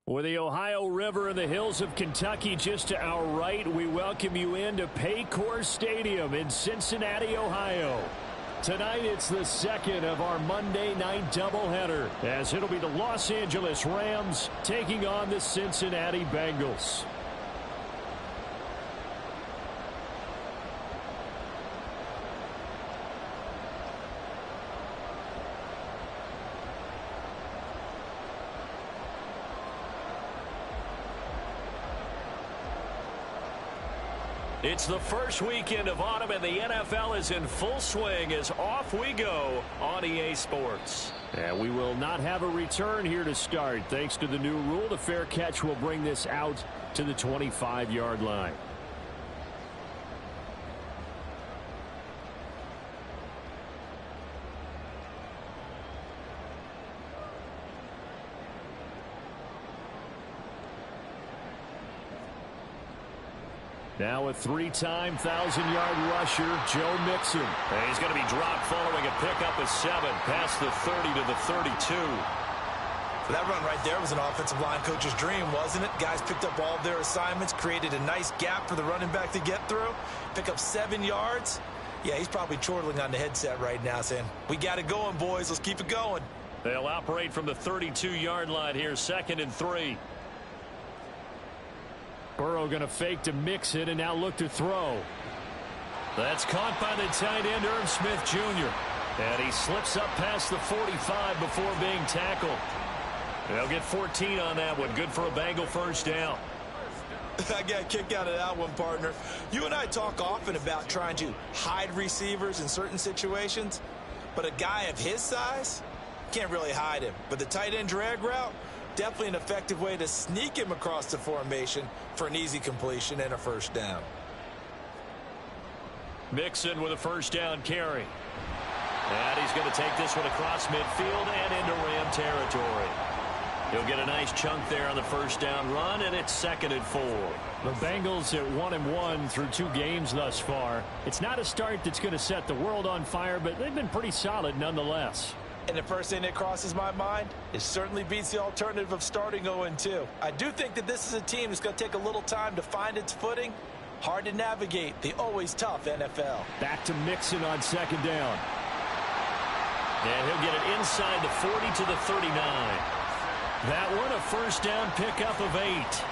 With the Ohio River and the hills of Kentucky just to our right, we welcome you into Paycor Stadium in Cincinnati, Ohio. Tonight, it's the second of our Monday night doubleheader, as it'll be the Los Angeles Rams taking on the Cincinnati Bengals. It's the first weekend of autumn, and the NFL is in full swing as off we go on EA Sports. And we will not have a return here to start. Thanks to the new rule, the fair catch will bring this out to the 25-yard line. Now a three-time 1,000-yard rusher, Joe Mixon. And he's going to be dropped following a pickup of 7 past the 30 to the 32. That run right there was an offensive line coach's dream, wasn't it? Guys picked up all of their assignments, created a nice gap for the running back to get through, pick up 7 yards. Yeah, he's probably chortling on the headset right now saying, we got it going, boys. Let's keep it going. They'll operate from the 32-yard line here, 2nd and 3. Burrow going to fake to Mixon and now look to throw. That's caught by the tight end, Irv Smith Jr. And he slips up past the 45 before being tackled. They'll get 14 on that one. Good for a Bengal first down. I got a kick out of that one, partner. You and I talk often about trying to hide receivers in certain situations, but a guy of his size can't really hide him. But the tight end drag route, definitely an effective way to sneak him across the formation for an easy completion and a first down. Mixon with a first down carry. And he's going to take this one across midfield and into Ram territory. He'll get a nice chunk there on the first down run, and it's 2nd and 4. The Bengals at 1-1 through 2 games thus far. It's not a start that's going to set the world on fire, but they've been pretty solid nonetheless. And the first thing that crosses my mind, it certainly beats the alternative of starting 0-2. I do think that this is a team that's going to take a little time to find its footing. Hard to navigate the always tough NFL. Back to Mixon on 2nd down. And he'll get it inside the 40 to the 39. That one a first down pickup of 8.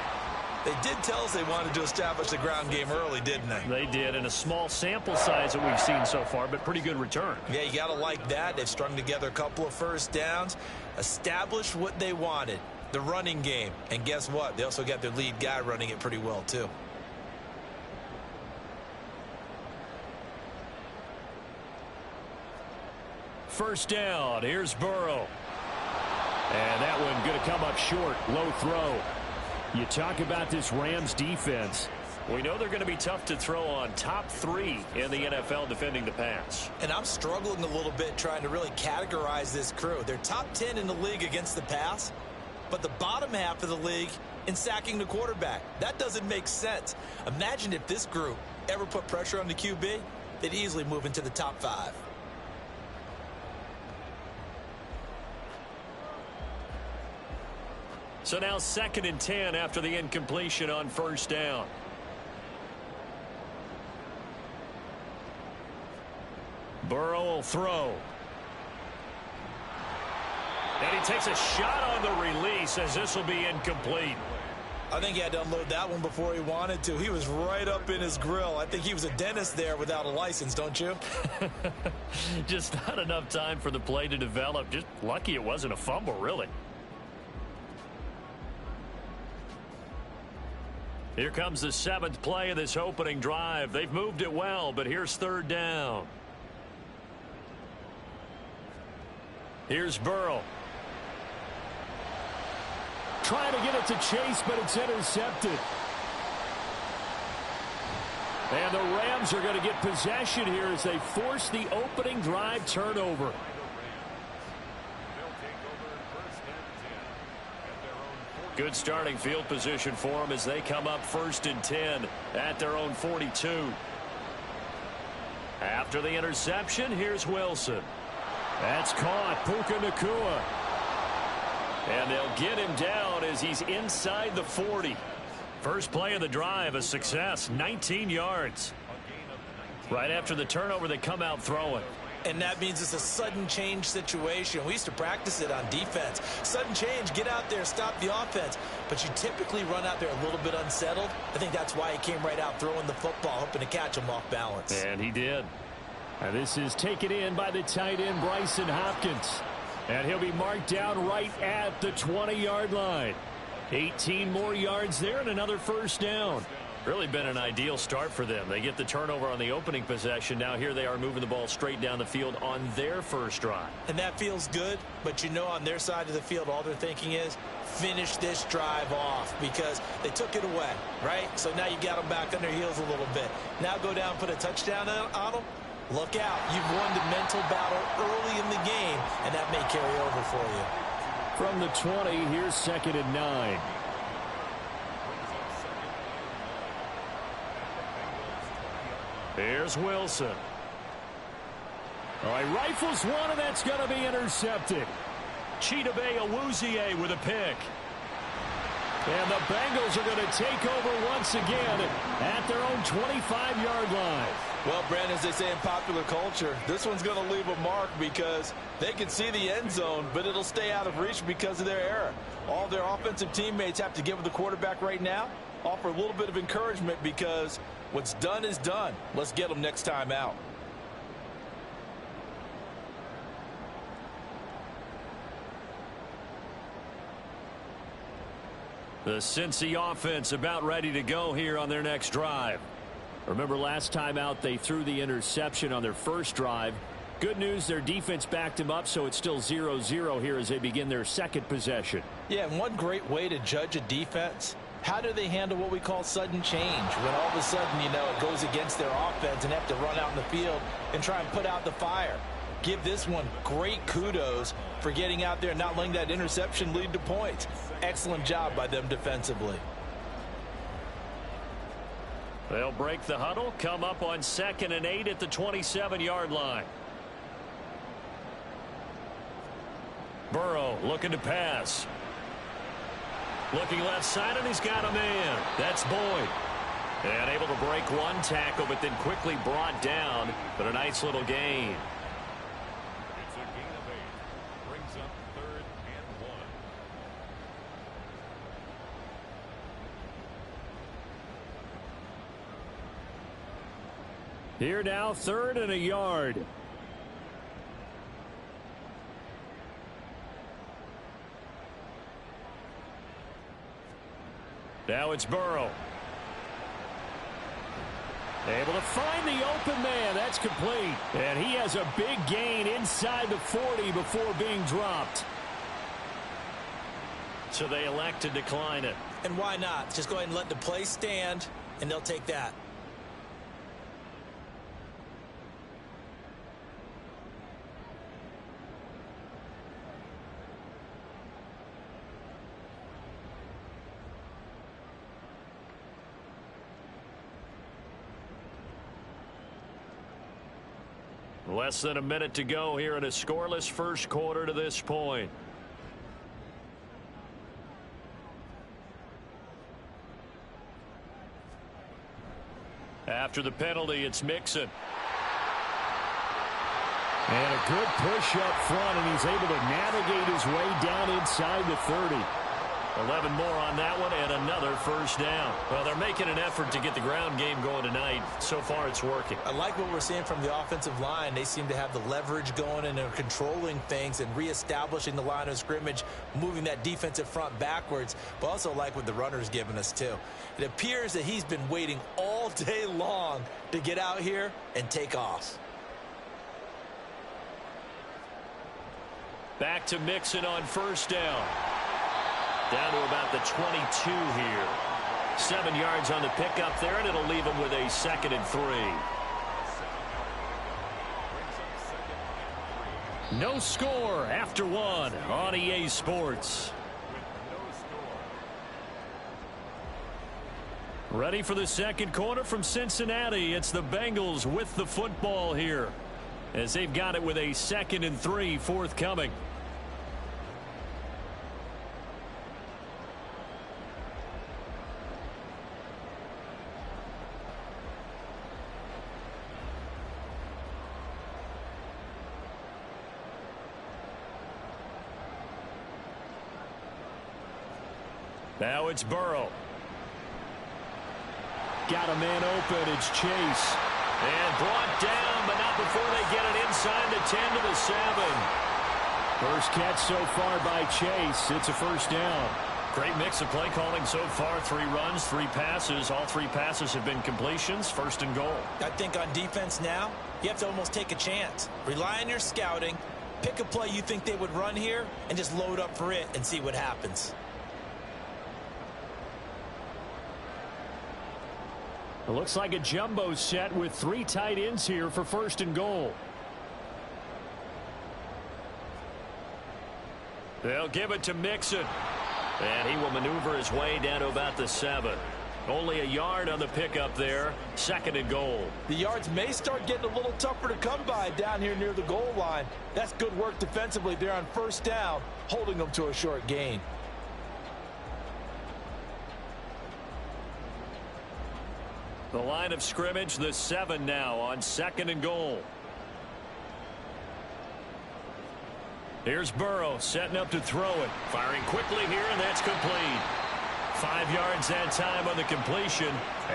They did tell us they wanted to establish the ground game early, didn't they? They did, in a small sample size that we've seen so far, but pretty good return. Yeah, you got to like that. They've strung together a couple of first downs, established what they wanted, the running game. And guess what? They also got their lead guy running it pretty well, too. First down. Here's Burrow. And that one going to come up short. Low throw. You talk about this Rams defense. We know they're going to be tough to throw on. Top 3 in the NFL defending the pass. And I'm struggling a little bit trying to really categorize this crew. They're top 10 in the league against the pass, but the bottom half of the league in sacking the quarterback. That doesn't make sense. Imagine if this group ever put pressure on the QB, they'd easily move into the top 5. So now 2nd and 10 after the incompletion on first down. Burrow will throw. And he takes a shot on the release as this will be incomplete. I think he had to unload that one before he wanted to. He was right up in his grill. I think he was a dentist there without a license, don't you? Just not enough time for the play to develop. Just lucky it wasn't a fumble, really. Here comes the 7th play of this opening drive. They've moved it well, but here's 3rd down. Here's Burrow. Trying to get it to Chase, but it's intercepted. And the Rams are going to get possession here as they force the opening drive turnover. Good starting field position for them as they come up 1st and 10 at their own 42. After the interception, here's Wilson. That's caught. Puka Nacua. And they'll get him down as he's inside the 40. First play of the drive, a success, 19 yards. Right after the turnover, they come out throwing. And that means it's a sudden change situation. We used to practice it on defense. Sudden change, get out there, stop the offense. But you typically run out there a little bit unsettled. I think that's why he came right out throwing the football, hoping to catch him off balance. And he did. And this is taken in by the tight end, Bryson Hopkins. And he'll be marked down right at the 20-yard line. 18 more yards there and another first down. Really been an ideal start for them. They get the turnover on the opening possession. Now here they are moving the ball straight down the field on their first drive. And that feels good, but you know on their side of the field all they're thinking is finish this drive off because they took it away, right? So now you got them back on their heels a little bit. Now go down, put a touchdown on them. Look out. You've won the mental battle early in the game, and that may carry over for you. From the 20, here's 2nd and 9. Here's Wilson. All right, rifles one, and that's going to be intercepted. Chidobe Awuzie with a pick. And the Bengals are going to take over once again at their own 25-yard line. Well, Brandon, as they say in popular culture, this one's going to leave a mark because they can see the end zone, but it'll stay out of reach because of their error. All their offensive teammates have to give the quarterback right now, offer a little bit of encouragement because what's done is done. Let's get them next time out. The Cincy offense about ready to go here on their next drive. Remember last time out they threw the interception on their first drive. Good news, their defense backed him up, so it's still 0-0 here as they begin their second possession. Yeah, and one great way to judge a defense, how do they handle what we call sudden change? When all of a sudden, you know, it goes against their offense and have to run out in the field and try and put out the fire. Give this one great kudos for getting out there and not letting that interception lead to points. Excellent job by them defensively. They'll break the huddle, come up on 2nd and 8 at the 27-yard line. Burrow looking to pass. Looking left side, and he's got a man. That's Boyd. And able to break one tackle, but then quickly brought down. But a nice little gain. It's a gain of 8. Brings up 3rd and 1. Here now, 3rd and a yard. Now it's Burrow. Able to find the open man. That's complete. And he has a big gain inside the 40 before being dropped. So they elect to decline it. And why not? Just go ahead and let the play stand, and they'll take that. Less than a minute to go here in a scoreless first quarter to this point. After the penalty, it's Mixon. And a good push up front, and he's able to navigate his way down inside the 30. 11 more on that one, and another first down. Well, they're making an effort to get the ground game going tonight. So far, it's working. I like what we're seeing from the offensive line. They seem to have the leverage going, and they're controlling things and reestablishing the line of scrimmage, moving that defensive front backwards, but also like what the runner's giving us, too. It appears that he's been waiting all day long to get out here and take off. Back to Mixon on first down. Down to about the 22 here. 7 yards on the pickup there, and it'll leave him with a 2nd and 3. No score after one on EA Sports. Ready for the second quarter from Cincinnati. It's the Bengals with the football here, as they've got it with a 2nd and 3 forthcoming. Now it's Burrow. Got a man open. It's Chase. And brought down, but not before they get it inside the 10 to the 7. First catch so far by Chase. It's a first down. Great mix of play calling so far. 3 runs, 3 passes. All 3 passes have been completions. First and goal. I think on defense now, you have to almost take a chance. Rely on your scouting. Pick a play you think they would run here and just load up for it and see what happens. It looks like a jumbo set with 3 tight ends here for first and goal. They'll give it to Mixon. And he will maneuver his way down to about the 7. Only a yard on the pickup there. Second and goal. The yards may start getting a little tougher to come by down here near the goal line. That's good work defensively there on first down, holding them to a short gain. The line of scrimmage, the 7 now on second and goal. Here's Burrow setting up to throw it. Firing quickly here, and that's complete. 5 yards that time on the completion,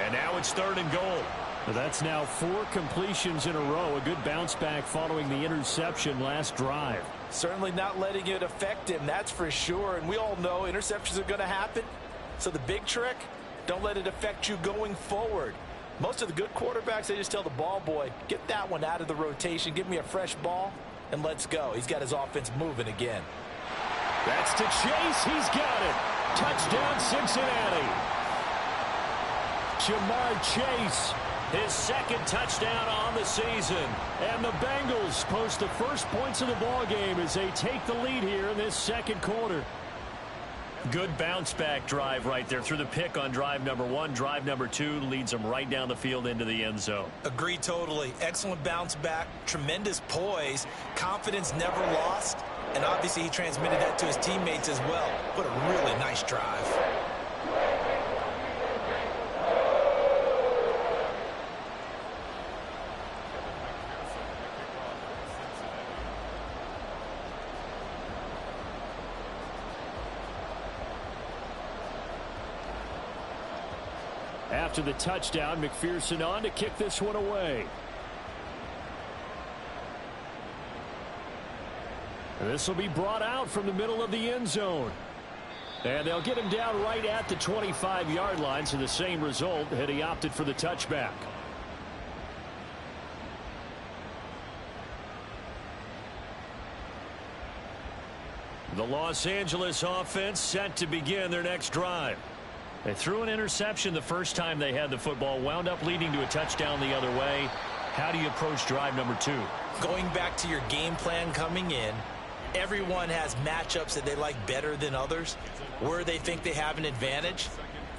and now it's third and goal. That's now 4 completions in a row. A good bounce back following the interception last drive. Certainly not letting it affect him, that's for sure. And we all know interceptions are going to happen. So the big trick, don't let it affect you going forward. Most of the good quarterbacks, they just tell the ball boy, get that one out of the rotation, give me a fresh ball, and let's go. He's got his offense moving again. That's to Chase. He's got it. Touchdown, Cincinnati. Jamar Chase. His second touchdown on the season. And the Bengals post the first points of the ball game as they take the lead here in this second quarter. Good bounce back drive right there through the pick on drive number 1. Drive number 2 leads them right down the field into the end zone. Agree totally. Excellent bounce back. Tremendous poise. Confidence never lost. And obviously he transmitted that to his teammates as well. What a really nice drive. After the touchdown, McPherson on to kick this one away. And this will be brought out from the middle of the end zone. And they'll get him down right at the 25-yard line, so the same result had he opted for the touchback. The Los Angeles offense set to begin their next drive. They threw an interception the first time they had the football, wound up leading to a touchdown the other way. How do you approach drive number 2? Going back to your game plan coming in, everyone has matchups that they like better than others. Where they think they have an advantage,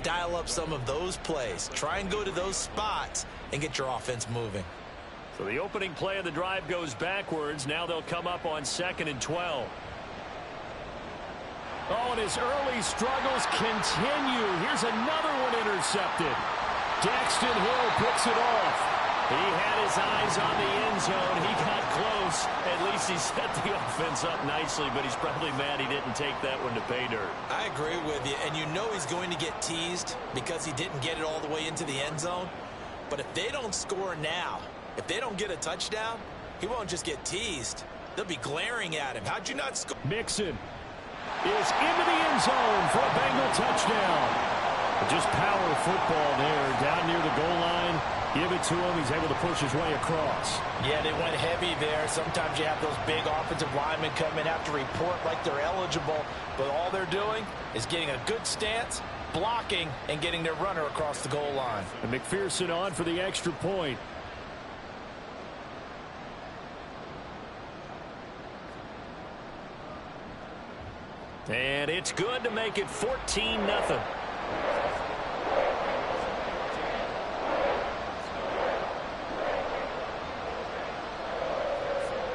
dial up some of those plays. Try and go to those spots and get your offense moving. So the opening play of the drive goes backwards. Now they'll come up on 2nd and 12. Oh, and his early struggles continue. Here's another one intercepted. Daxton Hill picks it off. He had his eyes on the end zone. He got close. At least he set the offense up nicely, but he's probably mad he didn't take that one to pay dirt. I agree with you, and you know he's going to get teased because he didn't get it all the way into the end zone. But if they don't score now, if they don't get a touchdown, he won't just get teased. They'll be glaring at him. How'd you not score? Mixon is into the end zone for a Bengal touchdown. Just power football there down near the goal line. Give it to him. He's able to push his way across. Yeah, they went heavy there. Sometimes you have those big offensive linemen come in, have to report like they're eligible. But all they're doing is getting a good stance, blocking, and getting their runner across the goal line. And McPherson on for the extra point. And it's good to make it 14-0.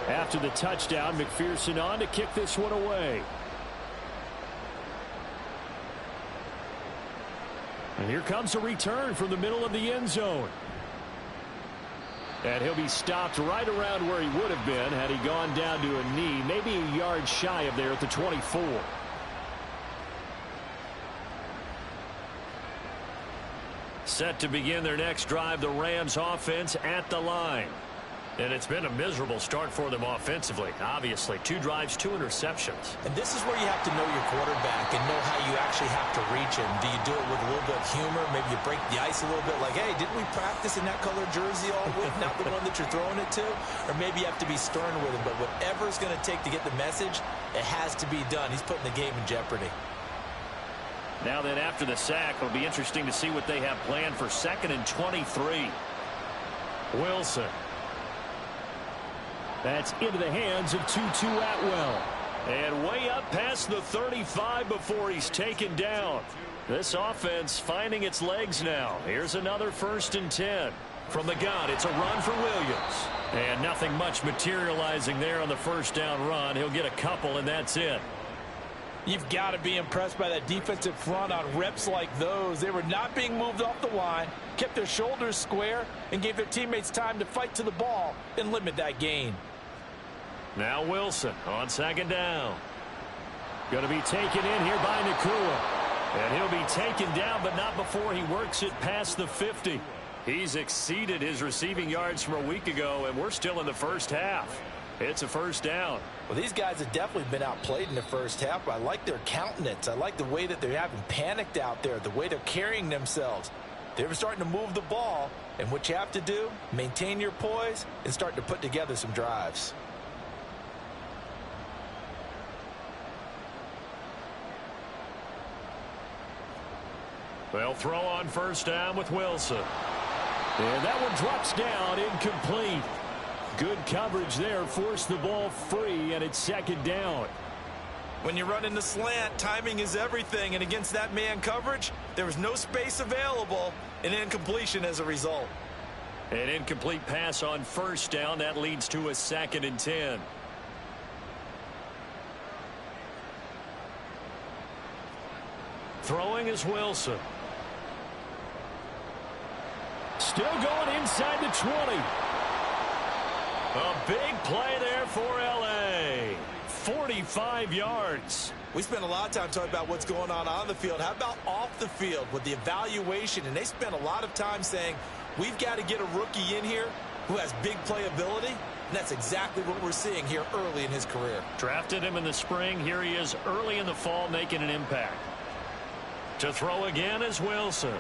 After the touchdown, McPherson on to kick this one away. And here comes a return from the middle of the end zone. And he'll be stopped right around where he would have been had he gone down to a knee, maybe a yard shy of there at the 24. Set to begin their next drive, the Rams offense at the line. And it's been a miserable start for them offensively. Obviously, 2 drives, 2 interceptions. And this is where you have to know your quarterback and know how you actually have to reach him. Do you do it with a little bit of humor? Maybe you break the ice a little bit like, hey, didn't we practice in that color jersey all week? Not the one that you're throwing it to? Or maybe you have to be stern with him. But whatever it's going to take to get the message, it has to be done. He's putting the game in jeopardy. Now then, after the sack, it'll be interesting to see what they have planned for 2nd and 23. Wilson. That's into the hands of Tutu Atwell. And way up past the 35 before he's taken down. This offense finding its legs now. Here's another 1st and 10. From the gun, it's a run for Williams. And nothing much materializing there on the 1st down run. He'll get a couple, and that's it. You've got to be impressed by that defensive front on reps like those. They were not being moved off the line, kept their shoulders square, and gave their teammates time to fight to the ball and limit that gain. Now Wilson on 2nd down. Going to be taken in here by Nakua. And he'll be taken down, but not before he works it past the 50. He's exceeded his receiving yards from a week ago, and we're still in the 1st half. It's a 1st down. Well, these guys have definitely been outplayed in the 1st half, but I like their countenance. I like the way that they're having panicked out there, the way they're carrying themselves. They're starting to move the ball, and what you have to do, maintain your poise and start to put together some drives. They'll throw on 1st down with Wilson. And that one drops down, incomplete. Good coverage there, forced the ball free, and it's 2nd down. When you run in the slant, timing is everything, and against that man coverage, there was no space available, and incompletion as a result. An incomplete pass on 1st down. That leads to a 2nd and 10. Throwing is Wilson. Still going inside the 20. A big play there for L.A. 45 yards. We spent a lot of time talking about what's going on the field. How about off the field with the evaluation? And they spent a lot of time saying, we've got to get a rookie in here who has big playability. And that's exactly what we're seeing here early in his career. Drafted him in the spring. Here he is early in the fall making an impact. To throw again is Wilson.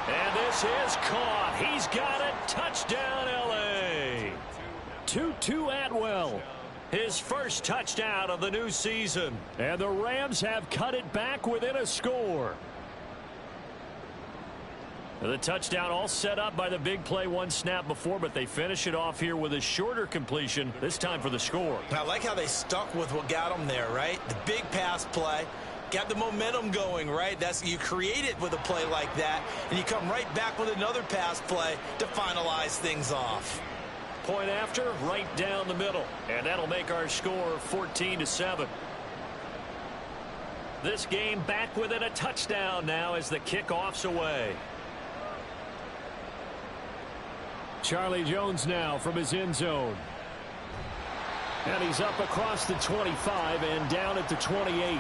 And this is caught. He's got it. Touchdown, L.A. Tutu Atwell. His 1st touchdown of the new season. And the Rams have cut it back within a score. The touchdown all set up by the big play 1 snap before, but they finish it off here with a shorter completion, this time for the score. I like how they stuck with what got them there, right? The big pass play. Got the momentum going, right? You create it with a play like that, and you come right back with another pass play to finalize things off. Point after, right down the middle. And that'll make our score 14-7. This game back within a touchdown now as the kickoff's away. Charlie Jones now from his end zone. And he's up across the 25 and down at the 28.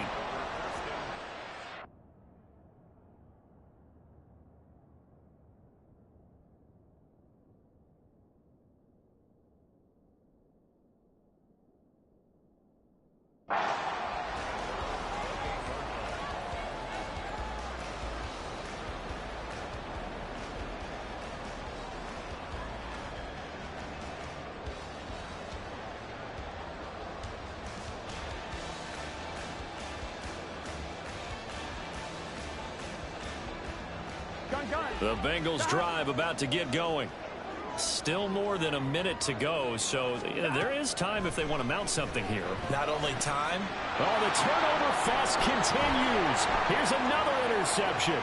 The Bengals drive about to get going. Still more than a minute to go, so there is time if they want to mount something here. Not only time. Oh, the turnover fest continues. Here's another interception.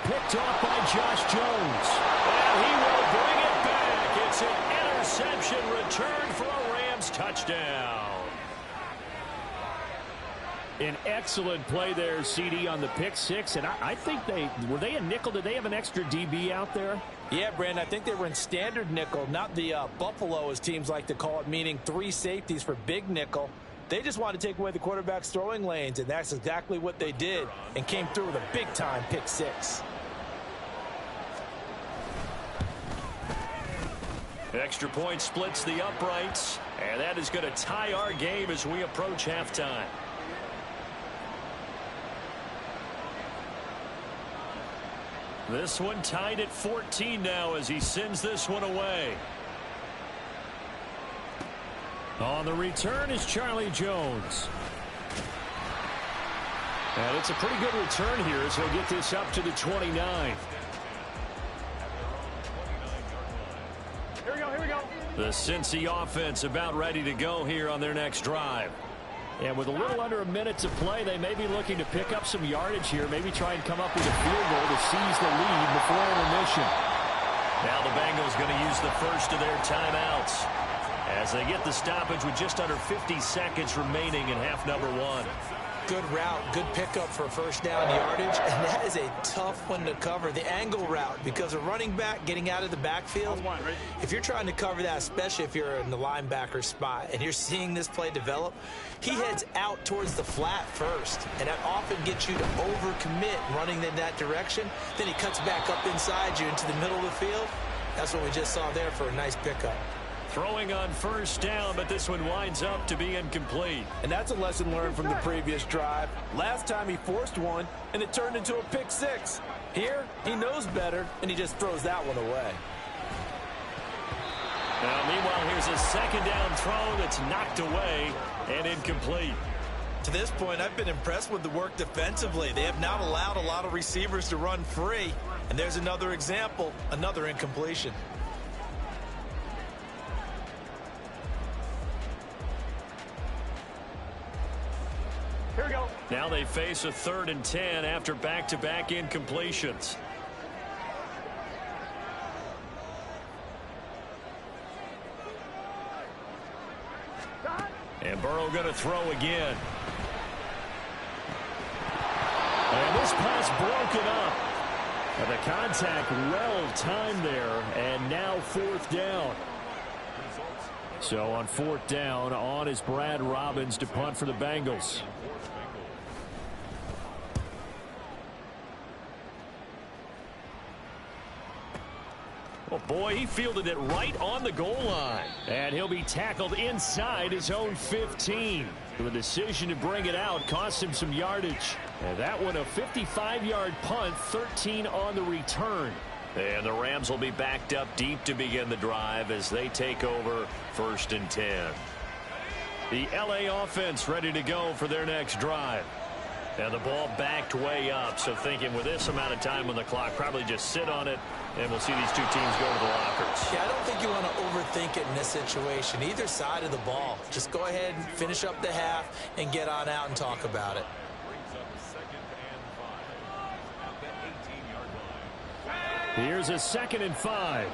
Picked off by Josh Jones. And he will bring it back. It's an interception return for a Rams touchdown. An excellent play there, CD, on the pick 6. And I think were they a nickel? Did they have an extra DB out there? Yeah, Brandon, I think they were in standard nickel, not the Buffalo, as teams like to call it, meaning 3 safeties for big nickel. They just wanted to take away the quarterback's throwing lanes, and that's exactly what they did and came through with a big-time pick 6. Extra point splits the uprights, and that is going to tie our game as we approach halftime. This one tied at 14 now as he sends this one away. On the return is Charlie Jones. And it's a pretty good return here as he'll get this up to the 29. Here we go. The Cincy offense about ready to go here on their next drive. And with a little under a minute to play, they may be looking to pick up some yardage here, maybe try and come up with a field goal to seize the lead before intermission. Now the Bengals going to use the first of their timeouts as they get the stoppage with just under 50 seconds remaining in half number one. Good route, good pickup for first down yardage, and that is a tough one to cover. The angle route, because a running back getting out of the backfield, if you're trying to cover that, especially if you're in the linebacker spot and you're seeing this play develop, he heads out towards the flat first, and that often gets you to overcommit running in that direction. Then he cuts back up inside you into the middle of the field. That's what we just saw there for a nice pickup. Throwing on first down, but this one winds up to be incomplete. And that's a lesson learned from the previous drive. Last time he forced one, and it turned into a pick six. Here, he knows better, and he just throws that one away. Now, meanwhile, here's a second down throw that's knocked away and incomplete. To this point, I've been impressed with the work defensively. They have not allowed a lot of receivers to run free. And there's another example, another incompletion. Here we go. Now they face a 3rd and 10 after back-to-back incompletions. And Burrow going to throw again. And this pass broken up. And the contact well timed there, and now 4th down. So on 4th down, on is Brad Robbins to punt for the Bengals. Oh, boy, he fielded it right on the goal line. And he'll be tackled inside his own 15. The decision to bring it out cost him some yardage. And that one a 55-yard punt, 13 on the return. And the Rams will be backed up deep to begin the drive as they take over 1st and 10. The LA offense ready to go for their next drive. And the ball backed way up, so thinking with this amount of time on the clock, probably just sit on it, and we'll see these two teams go to the lockers. Yeah, I don't think you want to overthink it in this situation. Either side of the ball. Just go ahead and finish up the half and get on out and talk about it. Here's a 2nd and 5.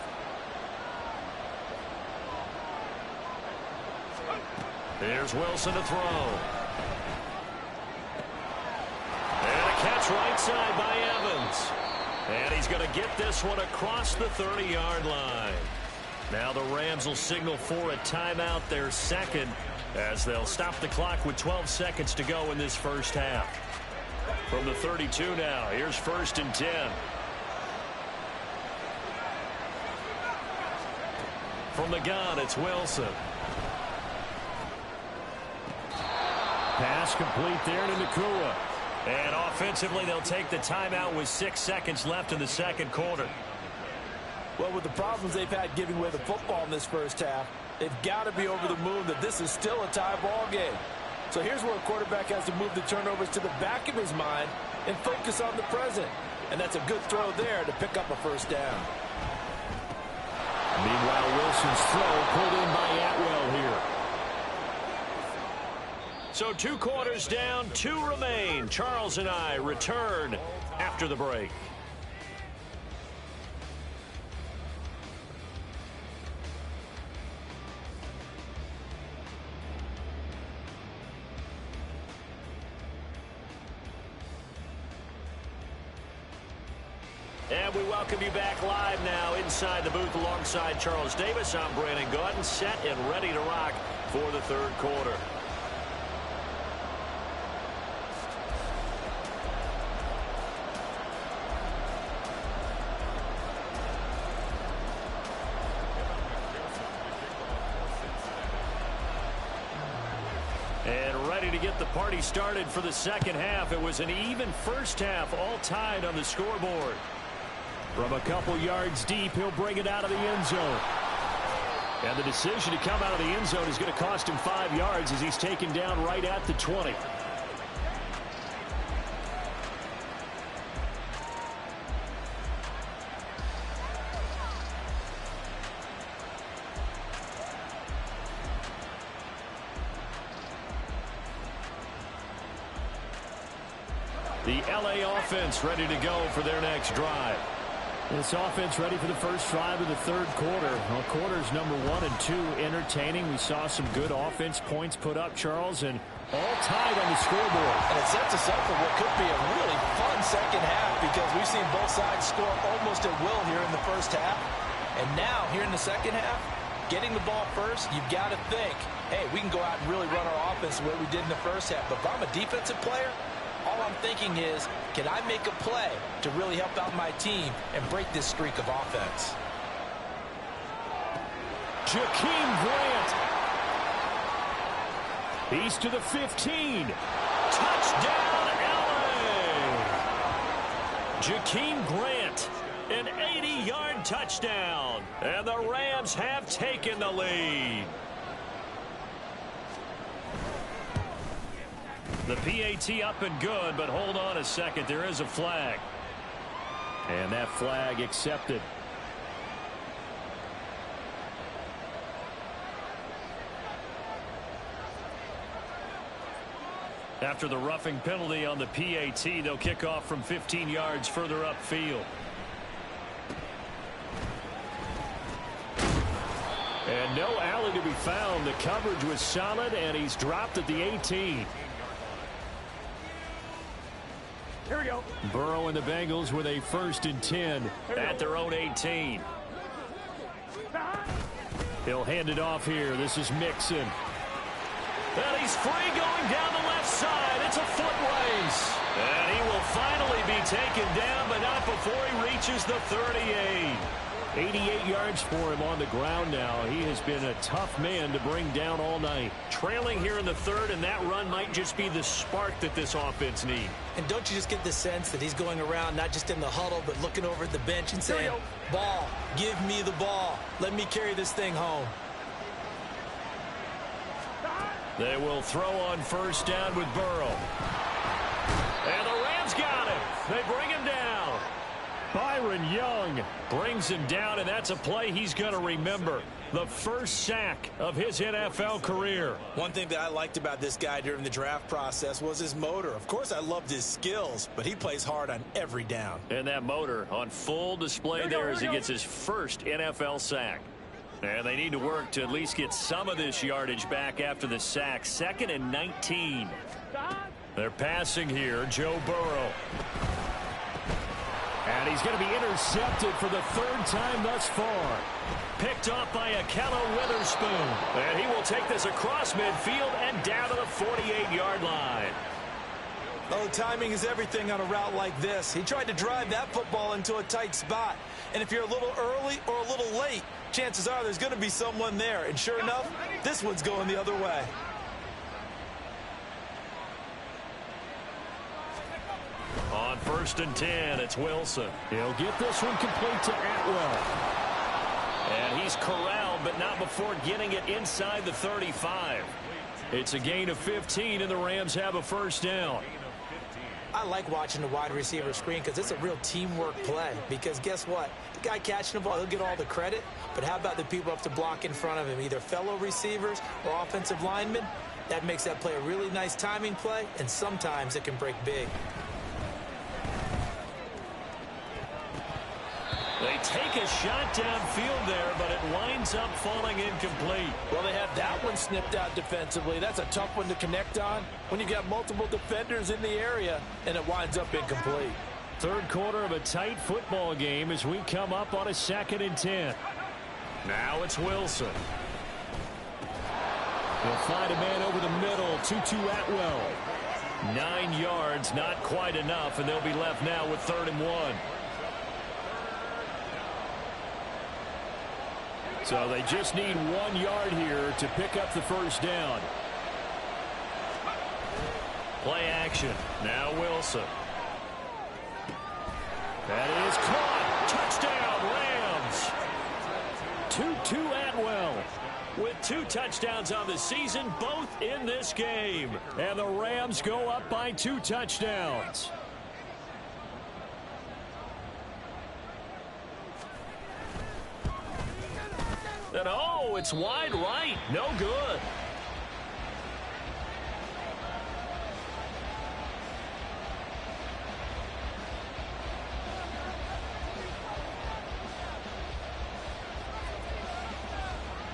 Here's Wilson to throw. And a catch right side by Evans. And he's going to get this one across the 30-yard line. Now the Rams will signal for a timeout, their second, as they'll stop the clock with 12 seconds to go in this first half. From the 32 now, here's 1st and 10. From the gun, it's Wilson. Pass complete there to Nakua. And offensively, they'll take the timeout with 6 seconds left in the second quarter. Well, with the problems they've had giving away the football in this first half, they've got to be over the moon that this is still a tie ball game. So here's where a quarterback has to move the turnovers to the back of his mind and focus on the present. And that's a good throw there to pick up a first down. Meanwhile, Wilson's throw pulled in by Atwell here. So 2 quarters down, 2 remain. Charles and I return after the break. And we welcome you back live now inside the booth alongside Charles Davis. I'm Brandon Gaudin, set and ready to rock for the 3rd quarter. ready to get the party started for the second half. It was an even first half, all tied on the scoreboard. From a couple yards deep, he'll bring it out of the end zone. And the decision to come out of the end zone is going to cost him 5 yards as he's taken down right at the 20. The LA offense ready to go for their next drive. This offense ready for the first drive of the third quarter. Well, quarters number 1 and 2 entertaining. We saw some good offense points put up, Charles, and all tied on the scoreboard. And it sets us up for what could be a really fun second half because we've seen both sides score almost at will here in the first half. And now, here in the second half, getting the ball first, you've got to think, hey, we can go out and really run our offense the way we did in the first half. But if I'm a defensive player, all I'm thinking is, can I make a play to really help out my team and break this streak of offense? Jakeem Grant. He's to the 15. Touchdown, LA! Jakeem Grant, an 80-yard touchdown. And the Rams have taken the lead. The PAT up and good, but hold on a second. There is a flag. And that flag accepted. After the roughing penalty on the PAT, they'll kick off from 15 yards further upfield. And no alley to be found. The coverage was solid, and he's dropped at the 18. Here we go. Burrow and the Bengals with a 1st and 10 at their own 18. He'll hand it off here. This is Mixon. And he's free going down the left side. It's a foot race. And he will finally be taken down, but not before he reaches the 38. 88 yards for him on the ground now. He has been a tough man to bring down all night. Trailing here in the third, and that run might just be the spark that this offense needs. And don't you just get the sense that he's going around not just in the huddle, but looking over at the bench and saying, ball, give me the ball. Let me carry this thing home. They will throw on 1st down with Burrow. And the Rams got him. They bring him down. Byron Young brings him down, and that's a play he's going to remember. The first sack of his NFL career. One thing that I liked about this guy during the draft process was his motor. Of course, I loved his skills, but he plays hard on every down. And that motor on full display there as he gets his first NFL sack. And they need to work to at least get some of this yardage back after the sack. 2nd and 19. They're passing here. Joe Burrow. And he's going to be intercepted for the 3rd time thus far. Picked off by Akello Witherspoon. And he will take this across midfield and down to the 48-yard line. Oh, timing is everything on a route like this. He tried to drive that football into a tight spot. And if you're a little early or a little late, chances are there's going to be someone there. And sure enough, this one's going the other way. On 1st and 10, it's Wilson. He'll get this one complete to Atwell. And he's corralled, but not before getting it inside the 35. It's a gain of 15, and the Rams have a 1st down. I like watching the wide receiver screen because it's a real teamwork play. Because guess what? The guy catching the ball, he'll get all the credit. But how about the people up to block in front of him, either fellow receivers or offensive linemen? That makes that play a really nice timing play, and sometimes it can break big. They take a shot downfield there, but it winds up falling incomplete. Well, they have that one snipped out defensively. That's a tough one to connect on when you got multiple defenders in the area, and it winds up incomplete. 3rd quarter of a tight football game as we come up on a 2nd and 10. Now it's Wilson. He'll find a man over the middle, 2-2 Atwell. 9 yards, not quite enough, and they'll be left now with 3rd and 1. So they just need 1 yard here to pick up the 1st down. Play action. Now Wilson. That is caught. Touchdown, Rams. 2-2 Atwell. With 2 touchdowns on the season, both in this game. And the Rams go up by 2 touchdowns. And oh, it's wide right. No good.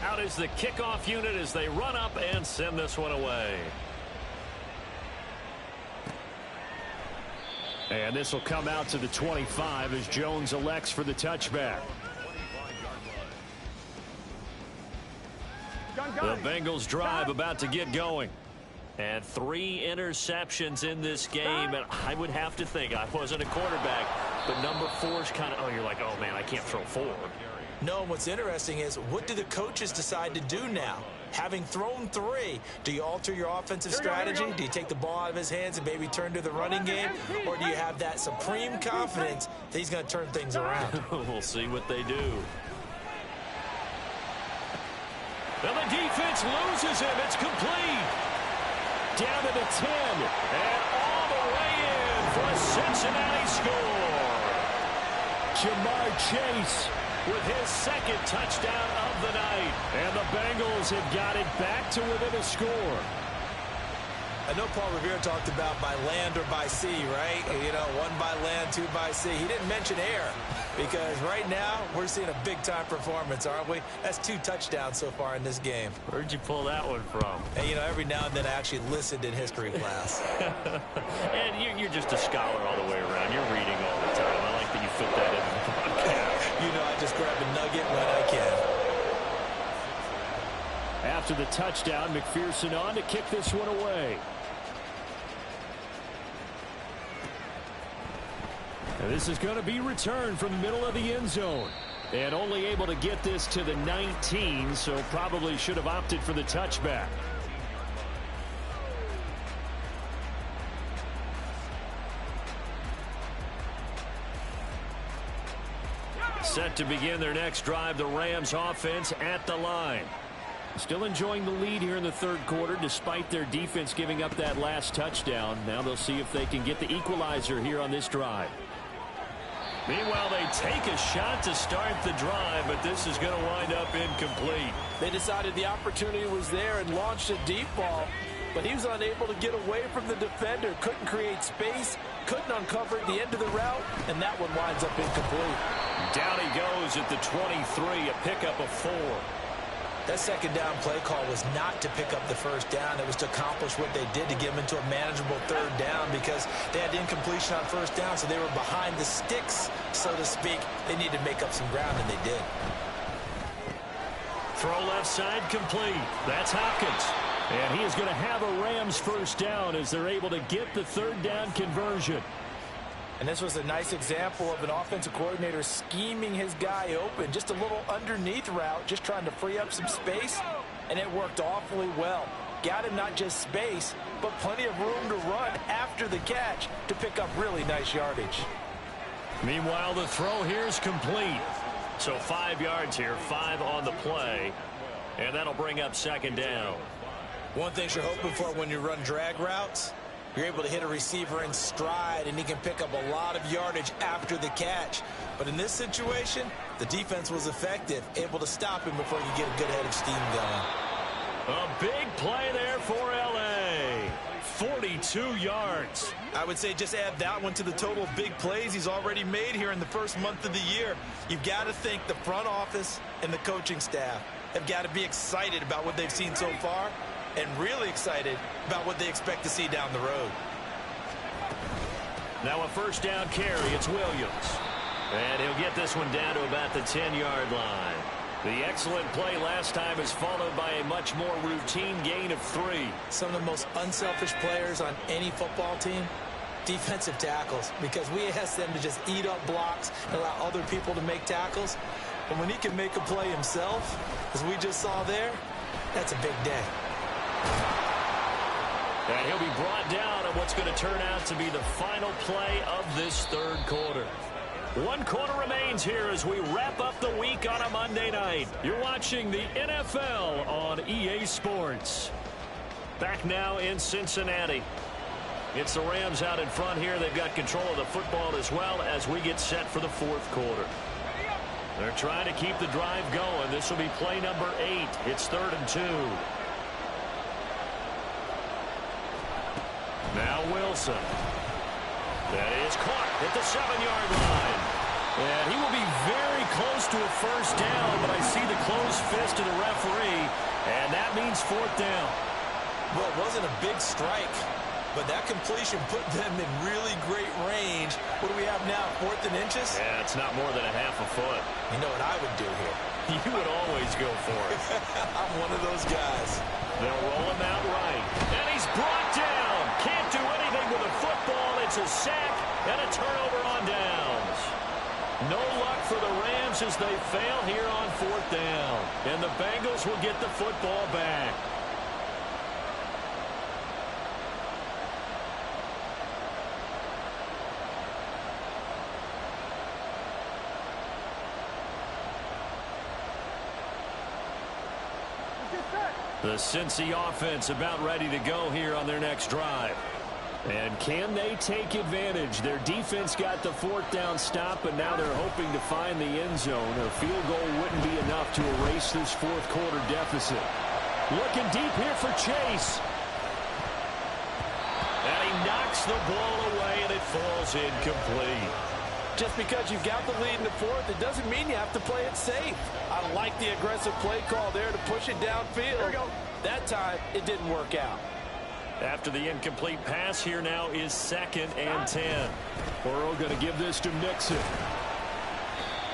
Out is the kickoff unit as they run up and send this one away. And this will come out to the 25 as Jones elects for the touchback. The Bengals drive about to get going. And 3 interceptions in this game. And I would have to think, I wasn't a quarterback, but number 4's kind of, oh, you're like, oh, man, I can't throw 4. No, and what's interesting is, what do the coaches decide to do now? Having thrown 3, do you alter your offensive strategy? Do you take the ball out of his hands and maybe turn to the running game? Or do you have that supreme confidence that he's going to turn things around? We'll see what they do. And the defense loses him. It's complete. Down to the 10. And all the way in for a Cincinnati score. Jamar Chase with his 2nd touchdown of the night. And the Bengals have got it back to within a score. I know Paul Revere talked about by land or by sea, right? You know, 1 by land, 2 by sea. He didn't mention air because right now we're seeing a big-time performance, aren't we? That's 2 touchdowns so far in this game. Where'd you pull that one from? And, you know, every now and then I actually listened in history class. And you're just a scholar all the way around. You're reading all the time. I like that you fit that in the podcast. You know, I just grab a nugget when I can. After the touchdown, McPherson on to kick this one away. And this is going to be returned from the middle of the end zone. And only able to get this to the 19, so probably should have opted for the touchback. Set to begin their next drive, the Rams offense at the line. Still enjoying the lead here in the 3rd quarter despite their defense giving up that last touchdown. Now they'll see if they can get the equalizer here on this drive. Meanwhile, they take a shot to start the drive, but this is going to wind up incomplete. They decided the opportunity was there and launched a deep ball, but he was unable to get away from the defender, couldn't create space, couldn't uncover the end of the route, and that one winds up incomplete. Down he goes at the 23, a pickup of 4. That 2nd down play call was not to pick up the 1st down. It was to accomplish what they did to get them into a manageable 3rd down because they had incompletion on 1st down, so they were behind the sticks, so to speak. They needed to make up some ground, and they did. Throw left side complete. That's Hopkins. And he is going to have a Rams 1st down as they're able to get the 3rd down conversion. And this was a nice example of an offensive coordinator scheming his guy open. Just a little underneath route, just trying to free up some space, and it worked awfully well. Got him not just space, but plenty of room to run after the catch to pick up really nice yardage. Meanwhile, the throw here is complete. So 5 yards here, 5 on the play, and that'll bring up 2nd down. One thing you're hoping for when you run drag routes, you're able to hit a receiver in stride, and he can pick up a lot of yardage after the catch. But in this situation, the defense was effective, able to stop him before you get a good head of steam going. A big play there for L.A. 42 yards. I would say just add that one to the total of big plays he's already made here in the 1st month of the year. You've got to think the front office and the coaching staff have got to be excited about what they've seen so far, and really excited about what they expect to see down the road. Now a 1st down carry. It's Williams. And he'll get this one down to about the 10-yard line. The excellent play last time is followed by a much more routine gain of 3. Some of the most unselfish players on any football team, defensive tackles, because we ask them to just eat up blocks and allow other people to make tackles. But when he can make a play himself, as we just saw there, that's a big day. And he'll be brought down on what's going to turn out to be the final play of this third quarter. 1 quarter remains here as we wrap up the week on a Monday night. You're watching the NFL on EA Sports. Back now in Cincinnati. It's the Rams out in front here. They've got control of the football as well as we get set for the fourth quarter. They're trying to keep the drive going. This will be play number 8. It's 3rd and 2. Now Wilson. That is caught at the 7-yard line. And he will be very close to a first down, but I see the closed fist of the referee, and that means 4th down. Well, it wasn't a big strike, but that completion put them in really great range. What do we have now, 4th and inches? Yeah, it's not more than a half a foot. You know what I would do here? You would always go for it. I'm one of those guys. They'll roll him out right. And he's brought down. Can't do anything with a football. It's a sack and a turnover on downs. No luck for the Rams as they fail here on 4th down. And the Bengals will get the football back. The Cincy offense about ready to go here on their next drive. And can they take advantage? Their defense got the 4th down stop, but now they're hoping to find the end zone. A field goal wouldn't be enough to erase this fourth quarter deficit. Looking deep here for Chase. And he knocks the ball away, and it falls incomplete. Just because you've got the lead in the fourth, it doesn't mean you have to play it safe. I like the aggressive play call there to push it downfield. That time, it didn't work out. After the incomplete pass, here now is 2nd and 10. Burrow going to give this to Mixon.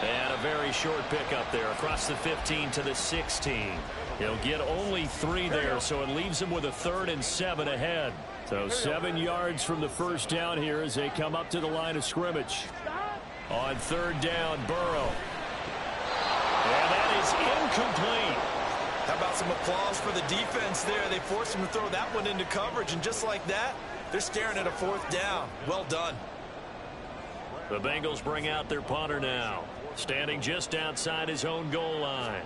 And a very short pickup there across the 15 to the 16. He'll get only 3 there, so it leaves him with a 3rd and 7 ahead. So 7 yards from the first down here as they come up to the line of scrimmage. On 3rd down, Burrow. And that is incomplete. How about some applause for the defense there? They forced him to throw that one into coverage, and just like that, they're staring at a 4th down. Well done. The Bengals bring out their punter now, standing just outside his own goal line.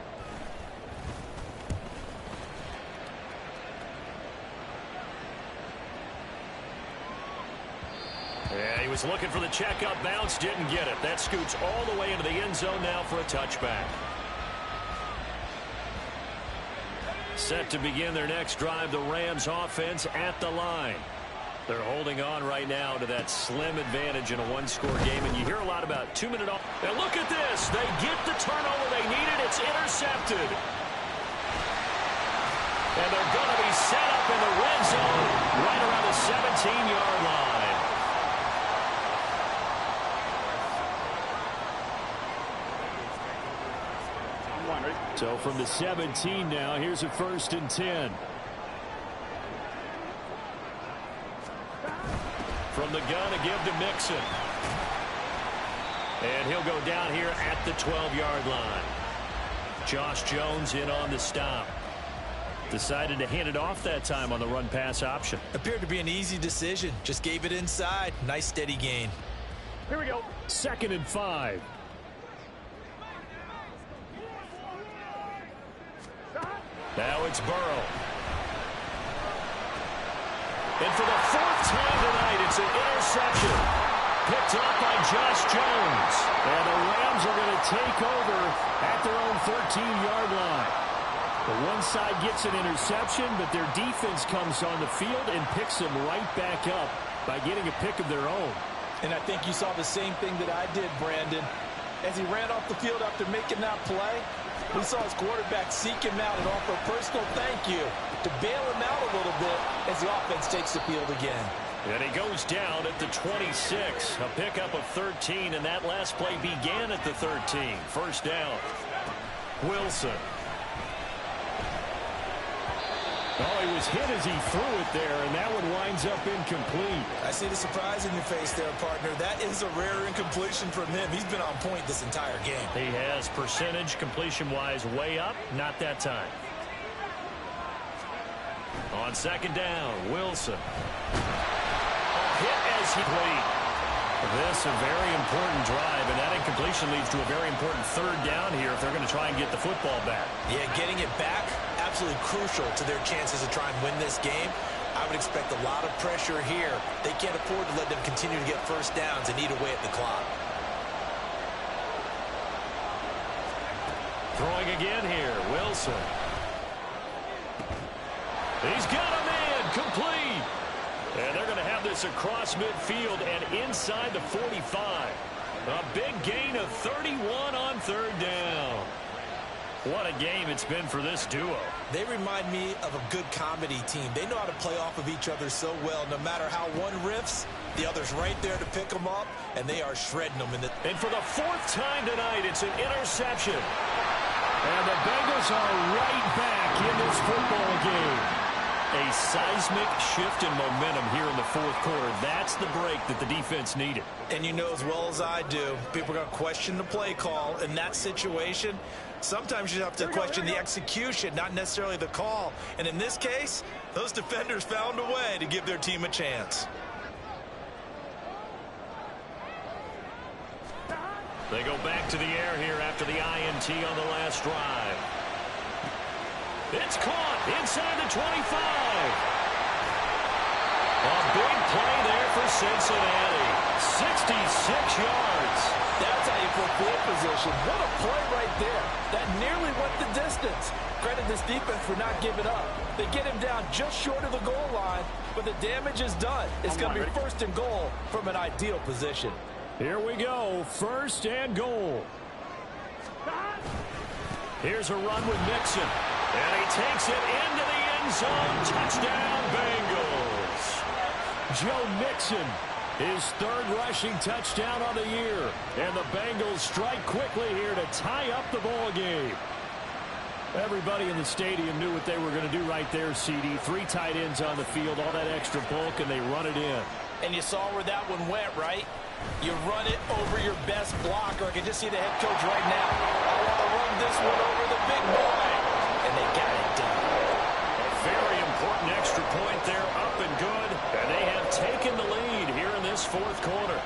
Yeah, he was looking for the checkup bounce, didn't get it. That scoots all the way into the end zone now for a touchback. Set to begin their next drive, the Rams offense at the line. They're holding on right now to that slim advantage in a one-score game, and you hear a lot about 2-minute off. And look at this. They get the turnover they needed. It's intercepted. And they're going to be set up in the red zone right around the 17-yard line. So from the 17 now, here's a 1st and 10. From the gun to give to Mixon. And he'll go down here at the 12-yard line. Josh Jones in on the stop. Decided to hand it off that time on the run-pass option. Appeared to be an easy decision. Just gave it inside. Nice steady gain. Here we go. 2nd and 5. Now it's Burrow. And for the 4th time tonight, it's an interception. Picked up by Josh Jones. And the Rams are going to take over at their own 13-yard line. The one side gets an interception, but their defense comes on the field and picks them right back up by getting a pick of their own. And I think you saw the same thing that I did, Brandon. As he ran off the field after making that play, we saw his quarterback seek him out and offer a personal thank you to bail him out a little bit as the offense takes the field again. And he goes down at the 26. A pickup of 13, and that last play began at the 13. First down. Wilson. Oh, he was hit as he threw it there, and that one winds up incomplete. I see the surprise in your face there, partner. That is a rare incompletion from him. He's been on point this entire game. He has percentage completion-wise way up. Not that time. On second down, Wilson. Hit as he played. This a very important drive, and that incompletion leads to a very important third down here if they're going to try and get the football back. Yeah, getting it back, absolutely crucial to their chances to try and win this game. I would expect a lot of pressure here. They can't afford to let them continue to get first downs and eat away at the clock. Throwing again here, Wilson. He's got a man, complete. And they're going to have this across midfield and inside the 45. A big gain of 31 on third down. What a game it's been for this duo. They remind me of a good comedy team. They know how to play off of each other so well. No matter how one riffs, the other's right there to pick them up, and they are shredding them. And for the fourth time tonight, it's an interception. And the Bengals are right back in this football game. A seismic shift in momentum here in the fourth quarter. That's the break that the defense needed. And you know as well as I do, people are going to question the play call in that situation. Sometimes you have to question the execution, not necessarily the call. And in this case, those defenders found a way to give their team a chance. They go back to the air here after the INT on the last drive. It's caught inside the 25. A big play there for Cincinnati. 66 yards. That's how you put field position. What a play right there. That nearly went the distance. Credit this defense for not giving up. They get him down just short of the goal line, but the damage is done. It's going to be first and goal from an ideal position. Here we go, first and goal. Here's a run with Mixon. And he takes it into the end zone. Touchdown, Bengals. Joe Mixon, his third rushing touchdown on the year. And the Bengals strike quickly here to tie up the ball game. Everybody in the stadium knew what they were going to do right there, CD. 3 tight ends on the field, all that extra bulk, and they run it in. And you saw where that one went, right? You run it over your best blocker. I can just see the head coach right now. I want to run this one over the big boy. And they got it done. A very important extra point there, up and good. And they have taken the lead here in this fourth quarter.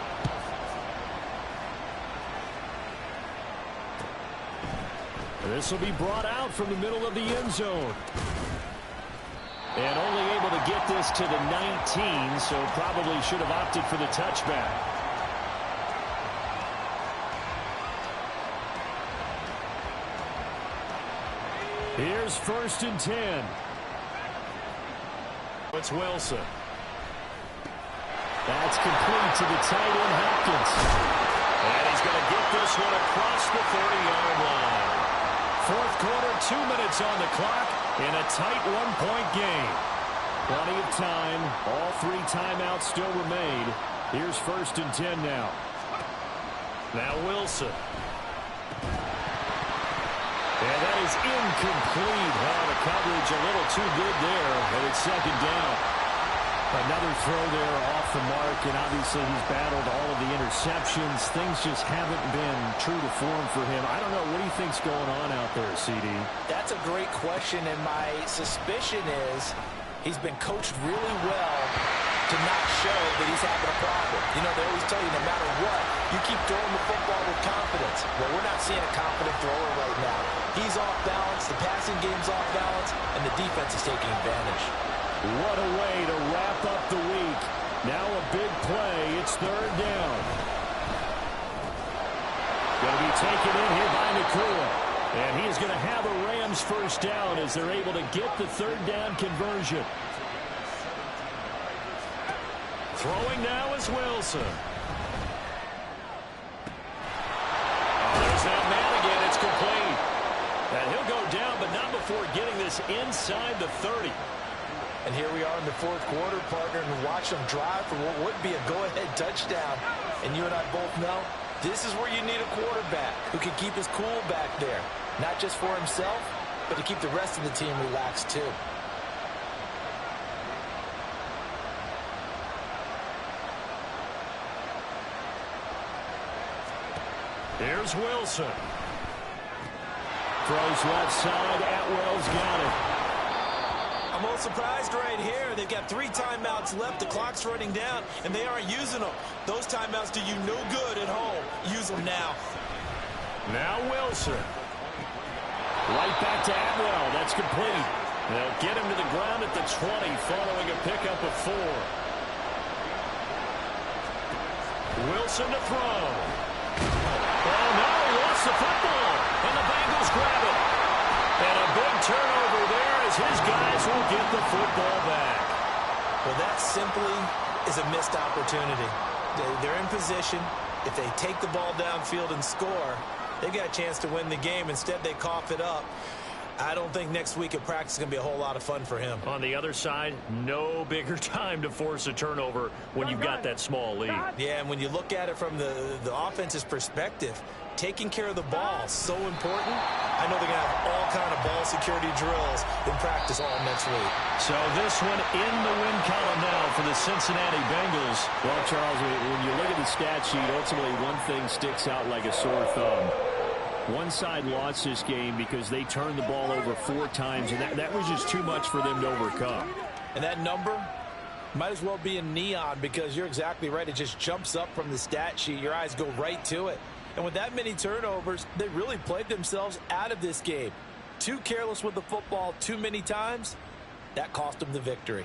This will be brought out from the middle of the end zone. And only able to get this to the 19, so probably should have opted for the touchback. Here's first and 10. It's Wilson. That's complete to the tight end, Hopkins. And he's going to get this one across the 30-yard line. Fourth quarter, 2 minutes on the clock in a tight one-point game. Plenty of time. All 3 timeouts still remain. Here's first and 10 now. Now Wilson. And that is incomplete. Oh, the coverage a little too good there, and it's second down. Another throw there off the mark, and obviously he's battled all of the interceptions. Things just haven't been true to form for him. I don't know. What do you think's going on out there, CD? That's a great question, and my suspicion is he's been coached really well to not show that he's having a problem. You know, they always tell you no matter what, you keep throwing the football with confidence. Well, we're not seeing a confident thrower right now. He's off balance, the passing game's off balance, and the defense is taking advantage. What a way to wrap up the week. Now a big play. It's third down. Going to be taken in here by Nakua. And he is going to have a Rams first down as they're able to get the third down conversion. Throwing now is Wilson. There's that man again. It's complete. And he'll go down, but not before getting this inside the 30. And here we are in the fourth quarter, partner, and watch them drive for what would be a go-ahead touchdown. And you and I both know this is where you need a quarterback who can keep his cool back there. Not just for himself, but to keep the rest of the team relaxed too. Here's Wilson. Throws left side. Atwell's got it. I'm a little surprised right here. They've got 3 timeouts left. The clock's running down, and they aren't using them. Those timeouts do you no good at home. Use them now. Now Wilson. Right back to Atwell. That's complete. They'll get him to the ground at the 20 following a pickup of 4. Wilson to throw. Oh, no, he lost the football. And the Bengals grab it. And a big turnover there as his guys will get the football back. Well, that simply is a missed opportunity. They're in position. If they take the ball downfield and score, they've got a chance to win the game. Instead, they cough it up. I don't think next week at practice is going to be a whole lot of fun for him. On the other side, no bigger time to force a turnover when you've got that small lead. Yeah, and when you look at it from the offense's perspective, taking care of the ball is so important. I know they're going to have all kind of ball security drills in practice all next week. So this one in the win column now for the Cincinnati Bengals. Well, Charles, when you look at the stat sheet, ultimately one thing sticks out like a sore thumb. One side lost this game because they turned the ball over 4 times, and that was just too much for them to overcome. And that number might as well be in neon because you're exactly right. It just jumps up from the stat sheet. Your eyes go right to it. And with that many turnovers, they really played themselves out of this game. Too careless with the football too many times. That cost them the victory.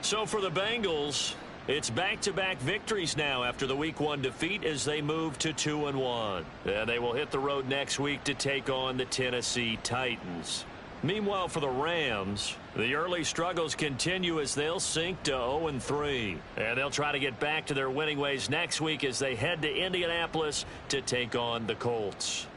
So for the Bengals, it's back-to-back victories now after the Week 1 defeat as they move to 2-1. And they will hit the road next week to take on the Tennessee Titans. Meanwhile, for the Rams, the early struggles continue as they'll sink to 0-3. And they'll try to get back to their winning ways next week as they head to Indianapolis to take on the Colts.